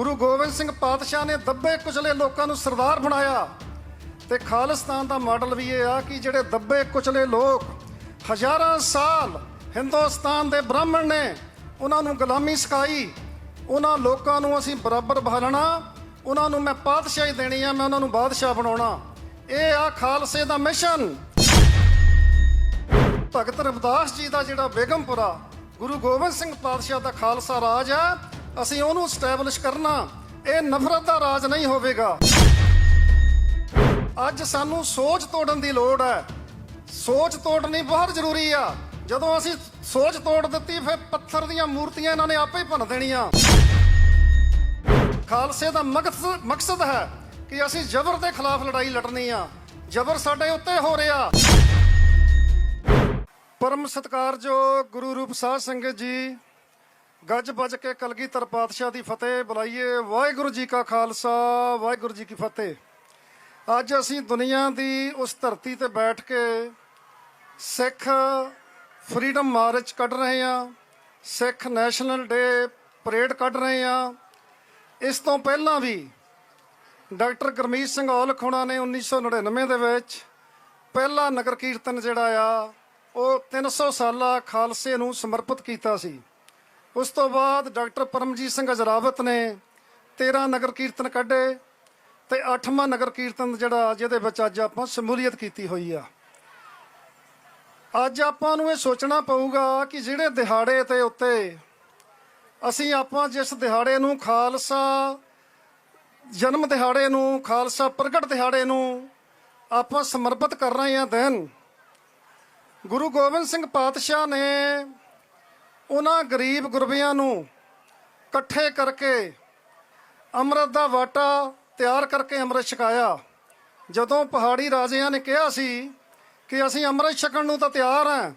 ਗੁਰੂ ਗੋਬਿੰਦ ਸਿੰਘ ਪਾਤਸ਼ਾਹ ਨੇ ਦੱਬੇ ਕੁਚਲੇ ਲੋਕਾਂ ਨੂੰ ਸਰਦਾਰ ਬਣਾਇਆ। ਤੇ ਖਾਲਿਸਤਾਨ ਦਾ ਮਾਡਲ ਵੀ ਇਹ ਆ ਕਿ ਜਿਹੜੇ ਦੱਬੇ ਕੁਚਲੇ ਲੋਕ ਹਜ਼ਾਰਾਂ ਸਾਲ ਹਿੰਦੁਸਤਾਨ ਦੇ ਬ੍ਰਾਹਮਣ ਨੇ ਉਹਨਾਂ ਨੂੰ ਗੁਲਾਮੀ ਸਿਖਾਈ, ਉਹਨਾਂ ਲੋਕਾਂ ਨੂੰ ਅਸੀਂ ਬਰਾਬਰ ਬਹਾਲਣਾ, ਉਹਨਾਂ ਨੂੰ ਮੈਂ ਪਾਤਸ਼ਾਹੀ ਦੇਣੀ ਆ, ਮੈਂ ਉਹਨਾਂ ਨੂੰ ਬਾਦਸ਼ਾਹ ਬਣਾਉਣਾ। ਇਹ ਆ ਖਾਲਸੇ ਦਾ ਮਿਸ਼ਨ। ਭਗਤ ਰਵਿਦਾਸ ਜੀ ਦਾ ਜਿਹੜਾ ਬੇਗਮਪੁਰਾ ਗੁਰੂ ਗੋਬਿੰਦ ਸਿੰਘ ਪਾਤਸ਼ਾਹ ਦਾ ਖਾਲਸਾ ਰਾਜ ਆ, ਅਸੀਂ ਉਹਨੂੰ ਸਟੈਬਲਿਸ਼ ਕਰਨਾ। ਇਹ ਨਫ਼ਰਤ ਦਾ ਰਾਜ ਨਹੀਂ ਹੋਵੇਗਾ। ਅੱਜ ਸਾਨੂੰ ਸੋਚ ਤੋੜਨ ਦੀ ਲੋੜ ਹੈ। ਸੋਚ ਤੋੜਨੀ ਬਹੁਤ ਜ਼ਰੂਰੀ ਆ। ਜਦੋਂ ਅਸੀਂ ਸੋਚ ਤੋੜ ਦਿੱਤੀ ਫਿਰ ਪੱਥਰ ਦੀਆਂ ਮੂਰਤੀਆਂ ਇਹਨਾਂ ਨੇ ਆਪੇ ਹੀ ਭੰਨ ਦੇਣੀਆਂ। ਖਾਲਸੇ ਦਾ ਮਕਸਦ ਹੈ ਕਿ ਅਸੀਂ ਜ਼ਬਰ ਦੇ ਖਿਲਾਫ ਲੜਾਈ ਲੜਨੀ ਆ। ਜ਼ਬਰ ਸਾਡੇ ਉੱਤੇ ਹੋ ਰਿਹਾ। ਪਰਮ ਸਤਿਕਾਰਯੋਗ ਗੁਰੂ ਰੂਪ ਸਾਧ ਸੰਗਤ ਜੀ, ਗੱਜ ਵੱਜ ਕੇ ਕਲਗੀਧਰ ਪਾਤਸ਼ਾਹ ਦੀ ਫਤਿਹ ਬੁਲਾਈਏ। ਵਾਹਿਗੁਰੂ ਜੀ ਕਾ ਖਾਲਸਾ, ਵਾਹਿਗੁਰੂ ਜੀ ਕੀ ਫਤਿਹ। ਅੱਜ ਅਸੀਂ ਦੁਨੀਆ ਦੀ ਉਸ ਧਰਤੀ ਤੇ ਬੈਠ ਕੇ ਸਿੱਖ ਫਰੀडम ਮਾਰਚ ਕੱਢ ਰਹੇ ਹਾਂ, ਸਿੱਖ ਨੈਸ਼ਨਲ ਡੇ ਪਰੇਡ ਕੱਢ ਰਹੇ ਹਾਂ। ਇਸ ਤੋਂ ਪਹਿਲਾਂ ਵੀ ਡਾਕਟਰ ਗੁਰਮੀਤ ਸਿੰਘ ਔਲਖ ਹੋਣਾ ਨੇ 1999 ਦੇ ਵਿੱਚ ਪਹਿਲਾ ਨਗਰ ਕੀਰਤਨ ਜਿਹੜਾ ਆ ਉਹ 300 ਸਾਲਾ ਖਾਲਸੇ ਨੂੰ ਸਮਰਪਿਤ ਕੀਤਾ ਸੀ। ਉਸ ਤੋਂ ਬਾਅਦ ਡਾਕਟਰ ਪਰਮਜੀਤ ਸਿੰਘ ਅਜਰਾਵਤ ਨੇ 13 ਨਗਰ ਕੀਰਤਨ ਕੱਢੇ ਤੇ 8ਵਾਂ ਨਗਰ ਕੀਰਤਨ ਜਿਹੜਾ ਜਿਹਦੇ ਵਿੱਚ ਅੱਜ ਆਪਾਂ ਸ਼ਮੂਲੀਅਤ ਕੀਤੀ ਹੋਈ ਆ। ਅੱਜ ਆਪਾਂ ਨੂੰ ਇਹ ਸੋਚਣਾ ਪਊਗਾ ਕਿ ਜਿਹੜੇ ਦਿਹਾੜੇ ਤੇ ਉੱਤੇ ਆਪਾਂ ਜਿਸ ਦਿਹਾੜੇ ਨੂੰ ਖਾਲਸਾ ਜਨਮ ਦਿਹਾੜੇ ਨੂੰ, ਖਾਲਸਾ ਪ੍ਰਗਟ ਦਿਹਾੜੇ ਨੂੰ ਆਪਾਂ ਸਮਰਪਿਤ ਕਰ ਰਹੇ ਹਾਂ ਦਿਨ, ਗੁਰੂ ਗੋਬਿੰਦ ਸਿੰਘ ਪਾਤਸ਼ਾਹ ਨੇ ਉਹਨਾਂ ਗਰੀਬ ਗੁਰਬਿਆਂ ਨੂੰ ਇਕੱਠੇ ਕਰਕੇ ਅੰਮ੍ਰਿਤ ਦਾ ਵਾਟਾ ਤਿਆਰ ਕਰਕੇ ਅੰਮ੍ਰਿਤ ਛਕਾਇਆ। ਜਦੋਂ ਪਹਾੜੀ ਰਾਜਿਆਂ ਨੇ ਕਿਹਾ ਸੀ ਕਿ ਅਸੀਂ ਅੰਮ੍ਰਿਤ ਛਕਣ ਨੂੰ ਤਾਂ ਤਿਆਰ ਹਾਂ,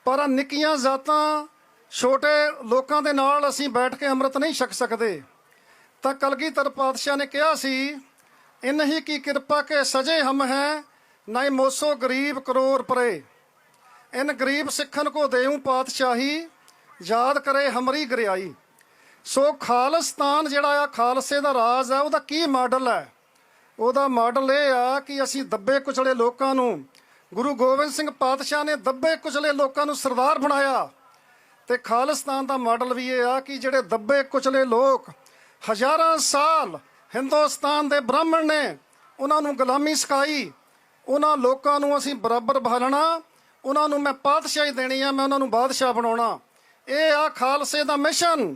ਪਰ ਨਿੱਕੀਆਂ ਜ਼ਾਤਾਂ ਛੋਟੇ ਲੋਕਾਂ ਦੇ ਨਾਲ ਅਸੀਂ ਬੈਠ ਕੇ ਅੰਮ੍ਰਿਤ ਨਹੀਂ ਛਕ ਸਕਦੇ, ਤਾਂ ਕਲਗੀਧਰ ਪਾਤਸ਼ਾਹ ਨੇ ਕਿਹਾ ਸੀ, ਇਨਹੀ ਕੀ ਕਿਰਪਾ ਕੇ ਸਜੇ ਹਮ ਹੈ, ਨਾ ਮੋਸੋ ਗਰੀਬ ਕਰੋੜ ਪਰੇ। ਇਨ ਗਰੀਬ ਸਿੱਖਨ ਕੋ ਦੇਉ ਪਾਤਸ਼ਾਹੀ, ਯਾਦ ਕਰੇ ਹਮਰੀ ਗਰਿਆਈ। ਸੋ ਖਾਲਿਸਤਾਨ ਜਿਹੜਾ ਆ, ਖਾਲਸੇ ਦਾ ਰਾਜ ਆ, ਉਹਦਾ ਕੀ ਮਾਡਲ ਹੈ? ਉਹਦਾ ਮਾਡਲ ਇਹ ਆ ਕਿ ਅਸੀਂ ਦੱਬੇ ਕੁਚਲੇ ਲੋਕਾਂ ਨੂੰ, ਗੁਰੂ ਗੋਬਿੰਦ ਸਿੰਘ ਪਾਤਸ਼ਾਹ ਨੇ ਦੱਬੇ ਕੁਚਲੇ ਲੋਕਾਂ ਨੂੰ ਸਰਦਾਰ ਬਣਾਇਆ। ਤੇ ਖਾਲਿਸਤਾਨ ਦਾ ਮਾਡਲ ਵੀ ਇਹ ਆ ਕਿ ਜਿਹੜੇ ਦੱਬੇ ਕੁਚਲੇ ਲੋਕ ਹਜ਼ਾਰਾਂ ਸਾਲ ਹਿੰਦੁਸਤਾਨ ਦੇ ਬ੍ਰਾਹਮਣ ਨੇ ਉਹਨਾਂ ਨੂੰ ਗੁਲਾਮੀ ਸਿਖਾਈ, ਉਹਨਾਂ ਲੋਕਾਂ ਨੂੰ ਅਸੀਂ ਬਰਾਬਰ ਬਹਾਲਣਾ, ਉਹਨਾਂ ਨੂੰ ਮੈਂ ਪਾਤਸ਼ਾਹੀ ਦੇਣੀ ਆ, ਮੈਂ ਉਹਨਾਂ ਨੂੰ ਬਾਦਸ਼ਾਹ ਬਣਾਉਣਾ। ਇਹ ਆ ਖਾਲਸੇ ਦਾ ਮਿਸ਼ਨ।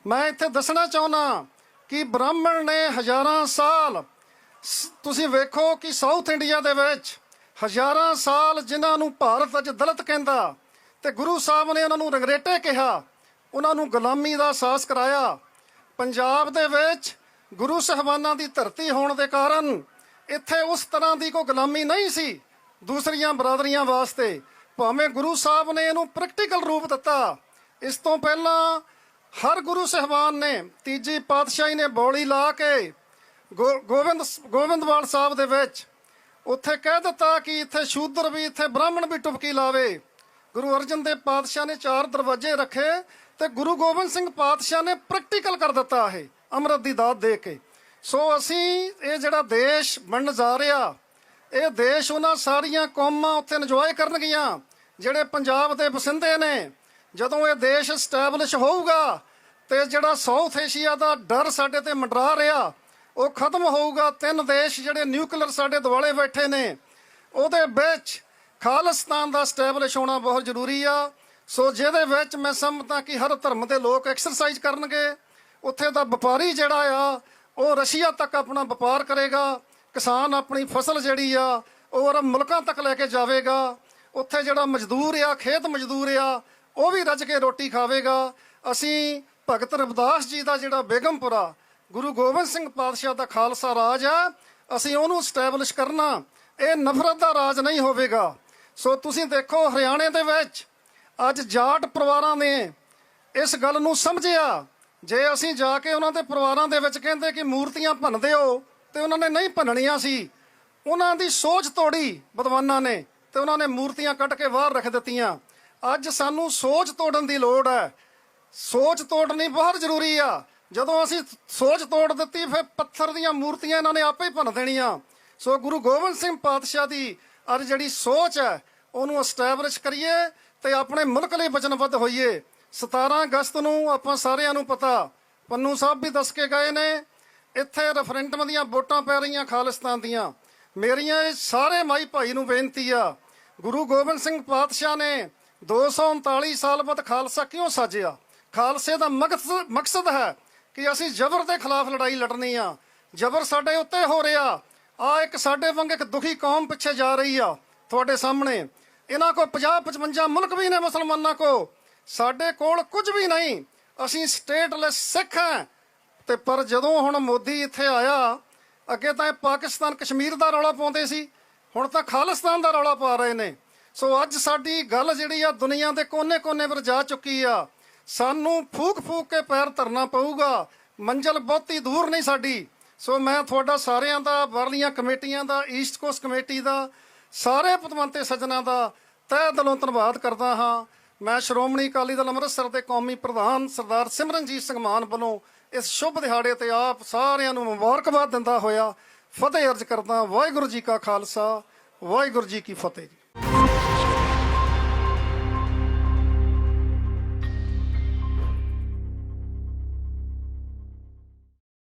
ਮੈਂ ਇੱਥੇ ਦੱਸਣਾ ਚਾਹੁੰਦਾ ਕਿ ਬ੍ਰਾਹਮਣ ਨੇ ਹਜ਼ਾਰਾਂ ਸਾਲ, ਤੁਸੀਂ ਵੇਖੋ ਕਿ ਸਾਊਥ ਇੰਡੀਆ ਦੇ ਵਿੱਚ ਹਜ਼ਾਰਾਂ ਸਾਲ ਜਿਨ੍ਹਾਂ ਨੂੰ ਭਾਰਤ ਅੱਜ ਦਲਿਤ ਕਹਿੰਦਾ, ਤੇ ਗੁਰੂ ਸਾਹਿਬ ਨੇ ਉਹਨਾਂ ਨੂੰ ਰੰਗਰੇਟੇ ਕਿਹਾ, ਉਹਨਾਂ ਨੂੰ ਗੁਲਾਮੀ ਦਾ ਅਹਿਸਾਸ ਕਰਾਇਆ। ਪੰਜਾਬ ਦੇ ਵਿੱਚ ਗੁਰੂ ਸਾਹਿਬਾਨਾਂ ਦੀ ਧਰਤੀ ਹੋਣ ਦੇ ਕਾਰਨ ਇੱਥੇ ਉਸ ਤਰ੍ਹਾਂ ਦੀ ਕੋਈ ਗੁਲਾਮੀ ਨਹੀਂ ਸੀ ਦੂਸਰੀਆਂ ਬਰਾਦਰੀਆਂ ਵਾਸਤੇ, ਭਾਵੇਂ ਗੁਰੂ ਸਾਹਿਬ ਨੇ ਇਹਨੂੰ ਪ੍ਰੈਕਟੀਕਲ ਰੂਪ ਦਿੱਤਾ। ਇਸ ਤੋਂ ਪਹਿਲਾਂ ਹਰ ਗੁਰੂ ਸਾਹਿਬਾਨ ਨੇ, ਤੀਜੀ ਪਾਤਸ਼ਾਹੀ ਨੇ ਬੌਲੀ ਲਾ ਕੇ ਗੋਬਿੰਦਵਾਲ ਸਾਹਿਬ ਦੇ ਵਿੱਚ ਉੱਥੇ ਕਹਿ ਦਿੱਤਾ ਕਿ ਇੱਥੇ ਸ਼ੂਦਰ ਵੀ, ਇੱਥੇ ਬ੍ਰਾਹਮਣ ਵੀ ਟੁਪਕੀ ਲਾਵੇ। ਗੁਰੂ ਅਰਜਨ ਦੇਵ ਪਾਤਸ਼ਾਹ ਨੇ 4 ਦਰਵਾਜ਼ੇ ਰੱਖੇ ਤੇ ਗੁਰੂ ਗੋਬਿੰਦ ਸਿੰਘ ਪਾਤਸ਼ਾਹ ਨੇ ਪ੍ਰੈਕਟੀਕਲ ਕਰ ਦਿੱਤਾ ਇਹ ਅੰਮ੍ਰਿਤ ਦੀ ਦਾਤ ਦੇ ਕੇ। ਸੋ ਅਸੀਂ ਇਹ ਜਿਹੜਾ ਦੇਸ਼ ਬਣਨ ਜਾ ਰਿਹਾ, ਇਹ ਦੇਸ਼ ਉਹਨਾਂ ਸਾਰੀਆਂ ਕੌਮਾਂ ਉੱਥੇ ਇੰਜੋਏ ਕਰਨਗੀਆਂ ਜਿਹੜੇ ਪੰਜਾਬ ਦੇ ਵਸਿੰਦੇ ਨੇ। ਜਦੋਂ ਇਹ ਦੇਸ਼ ਸਟੈਬਲਿਸ਼ ਹੋਊਗਾ ਤੇ ਜਿਹੜਾ ਸਾਊਥ ਏਸ਼ੀਆ ਦਾ ਡਰ ਸਾਡੇ ਤੇ ਮੰਡਰਾ ਰਿਹਾ ਉਹ ਖਤਮ ਹੋਊਗਾ। 3 ਦੇਸ਼ ਜਿਹੜੇ ਨਿਊਕਲੀਅਰ ਸਾਡੇ ਦੁਆਲੇ ਬੈਠੇ ਨੇ, ਉਹਦੇ ਵਿੱਚ ਖਾਲਿਸਤਾਨ ਦਾ ਸਟੈਬਲਿਸ਼ ਹੋਣਾ ਬਹੁਤ ਜ਼ਰੂਰੀ ਆ। ਸੋ ਜਿਹਦੇ ਵਿੱਚ ਮੈਂ ਸਮਝਦਾ ਕਿ ਹਰ ਧਰਮ ਦੇ ਲੋਕ ਐਕਸਰਸਾਈਜ਼ ਕਰਨਗੇ। ਉੱਥੇ ਦਾ ਵਪਾਰੀ ਜਿਹੜਾ ਆ ਉਹ ਰਸ਼ੀਆ ਤੱਕ ਆਪਣਾ ਵਪਾਰ ਕਰੇਗਾ, ਕਿਸਾਨ ਆਪਣੀ ਫਸਲ ਜਿਹੜੀ ਆ ਉਹ ਅਰਬ ਮੁਲਕਾਂ ਤੱਕ ਲੈ ਕੇ ਜਾਵੇਗਾ। ਉੱਥੇ ਜਿਹੜਾ ਮਜ਼ਦੂਰ ਆ, ਖੇਤ ਮਜ਼ਦੂਰ ਆ, ਉਹ ਵੀ ਰੱਜ ਕੇ ਰੋਟੀ ਖਾਵੇਗਾ। ਅਸੀਂ ਭਗਤ ਰਵਿਦਾਸ ਜੀ ਦਾ ਜਿਹੜਾ ਬੇਗਮਪੁਰਾ ਗੁਰੂ ਗੋਬਿੰਦ ਸਿੰਘ ਪਾਤਸ਼ਾਹ ਦਾ ਖਾਲਸਾ ਰਾਜ ਆ, ਅਸੀਂ ਉਹਨੂੰ ਸਟੈਬਲਿਸ਼ ਕਰਨਾ। ਇਹ ਨਫ਼ਰਤ ਦਾ ਰਾਜ ਨਹੀਂ ਹੋਵੇਗਾ। ਸੋ ਤੁਸੀਂ ਦੇਖੋ ਹਰਿਆਣੇ ਦੇ ਵਿੱਚ ਅੱਜ ਜਾਟ ਪਰਿਵਾਰਾਂ ਨੇ ਇਸ ਗੱਲ ਨੂੰ ਸਮਝਿਆ। ਜੇ ਅਸੀਂ ਜਾ ਕੇ ਉਹਨਾਂ ਦੇ ਪਰਿਵਾਰਾਂ ਦੇ ਵਿੱਚ ਕਹਿੰਦੇ ਕਿ ਮੂਰਤੀਆਂ ਭੰਨ ਦਿਓ, ਤੇ ਉਹਨਾਂ ਨੇ ਨਹੀਂ ਭੰਨਣੀਆਂ ਸੀ। ਉਹਨਾਂ ਦੀ ਸੋਚ ਤੋੜੀ ਵਿਦਵਾਨਾਂ ਨੇ ਤੇ ਉਹਨਾਂ ਨੇ ਮੂਰਤੀਆਂ ਕੱਢ ਕੇ ਬਾਹਰ ਰੱਖ ਦਿੱਤੀਆਂ। ਅੱਜ ਸਾਨੂੰ ਸੋਚ ਤੋੜਨ ਦੀ ਲੋੜ ਹੈ। ਸੋਚ ਤੋੜਨੀ ਬਹੁਤ ਜ਼ਰੂਰੀ ਆ। ਜਦੋਂ ਅਸੀਂ ਸੋਚ ਤੋੜ ਦਿੱਤੀ, ਫਿਰ ਪੱਥਰ ਦੀਆਂ ਮੂਰਤੀਆਂ ਇਹਨਾਂ ਨੇ ਆਪੇ ਹੀ ਭੰਨ ਦੇਣੀਆਂ। ਸੋ ਗੁਰੂ ਗੋਬਿੰਦ ਸਿੰਘ ਪਾਤਸ਼ਾਹ ਦੀ ਅੱਜ ਜਿਹੜੀ ਸੋਚ ਹੈ ਉਹਨੂੰ ਐਸਟੈਬਲਿਸ਼ ਕਰੀਏ ਤੇ ਆਪਣੇ ਮੁਲਕ ਲਈ ਵਚਨਬੱਧ ਹੋਈਏ। 17 ਅਗਸਤ ਨੂੰ ਆਪਾਂ ਸਾਰਿਆਂ ਨੂੰ ਪਤਾ, ਪੰਨੂ ਸਾਹਿਬ ਵੀ ਦੱਸ ਕੇ ਗਏ ਨੇ, ਇੱਥੇ ਰੈਫਰੈਂਡਮ ਦੀਆਂ ਵੋਟਾਂ ਪੈ ਰਹੀਆਂ ਖਾਲਿਸਤਾਨ ਦੀਆਂ। ਮੇਰੀਆਂ ਇਹ ਸਾਰੇ ਮਾਈ ਭਾਈ ਨੂੰ ਬੇਨਤੀ ਆ, ਗੁਰੂ ਗੋਬਿੰਦ ਸਿੰਘ ਪਾਤਸ਼ਾਹ ਨੇ 239 ਸਾਲ ਬਾਅਦ ਖਾਲਸਾ ਕਿਉਂ ਸਾਜਿਆ? ਖਾਲਸੇ ਦਾ ਮਕਸਦ ਹੈ ਕਿ ਅਸੀਂ ਜ਼ਬਰ ਦੇ ਖਿਲਾਫ ਲੜਾਈ ਲੜਨੀ ਆ। ਜ਼ਬਰ ਸਾਡੇ ਉੱਤੇ ਹੋ ਰਿਹਾ, ਆ ਇੱਕ ਸਾਡੇ ਵਾਂਗ ਇੱਕ ਦੁਖੀ ਕੌਮ ਪਿੱਛੇ ਜਾ ਰਹੀ ਆ ਤੁਹਾਡੇ ਸਾਹਮਣੇ। ਇਹਨਾਂ ਕੋ 50-55 ਮੁਲਕ ਵੀ ਨੇ ਮੁਸਲਮਾਨਾਂ ਕੋ, ਸਾਡੇ ਕੋਲ ਕੁਝ ਵੀ ਨਹੀਂ। ਅਸੀਂ ਸਟੇਟਲੈਸ ਸਿੱਖ ਹਾਂ। ਤੇ ਪਰ ਜਦੋਂ ਹੁਣ ਮੋਦੀ ਇੱਥੇ ਆਇਆ, ਅੱਗੇ ਤਾਂ ਇਹ ਪਾਕਿਸਤਾਨ ਕਸ਼ਮੀਰ ਦਾ ਰੌਲਾ ਪਾਉਂਦੇ ਸੀ, ਹੁਣ ਤਾਂ ਖਾਲਿਸਤਾਨ ਦਾ ਰੌਲਾ ਪਾ ਰਹੇ ਨੇ। ਸੋ ਅੱਜ ਸਾਡੀ ਗੱਲ ਜਿਹੜੀ ਆ ਦੁਨੀਆ ਦੇ ਕੋਨੇ-ਕੋਨੇ ਪਰ ਜਾ ਚੁੱਕੀ ਆ। ਸਾਨੂੰ ਫੂਕ-ਫੂਕ ਕੇ ਪੈਰ ਧਰਨਾ ਪਊਗਾ, ਮੰਜ਼ਿਲ ਬਹੁਤੀ ਦੂਰ ਨਹੀਂ ਸਾਡੀ। ਸੋ ਮੈਂ ਤੁਹਾਡਾ ਸਾਰਿਆਂ ਦਾ, ਬਾਹਰਲੀਆਂ ਕਮੇਟੀਆਂ ਦਾ, ਈਸਟ ਕੋਸਟ ਕਮੇਟੀ ਦਾ, ਸਾਰੇ ਪਤਵੰਤੇ ਸੱਜਣਾਂ ਦਾ ਤਹਿ ਦਿਲੋਂ ਧੰਨਵਾਦ ਕਰਦਾ ਹਾਂ। ਮੈਂ ਸ਼੍ਰੋਮਣੀ ਅਕਾਲੀ ਦਲ ਅੰਮ੍ਰਿਤਸਰ ਦੇ ਕੌਮੀ ਪ੍ਰਧਾਨ ਸਰਦਾਰ ਸਿਮਰਨਜੀਤ ਸਿੰਘ ਮਾਨ ਵੱਲੋਂ ਇਸ ਸ਼ੁਭ ਦਿਹਾੜੇ ਤੇ ਆਪ ਸਾਰਿਆਂ ਨੂੰ ਮੁਬਾਰਕਬਾਦ ਦਿੰਦਾ ਹੋਇਆ ਫਤਿਹ ਅਰਜ਼ ਕਰਦਾ। ਵਾਹਿਗੁਰੂ ਜੀ ਕਾ ਖਾਲਸਾ, ਵਾਹਿਗੁਰੂ ਜੀ ਕੀ ਫਤਿਹ ਜੀ।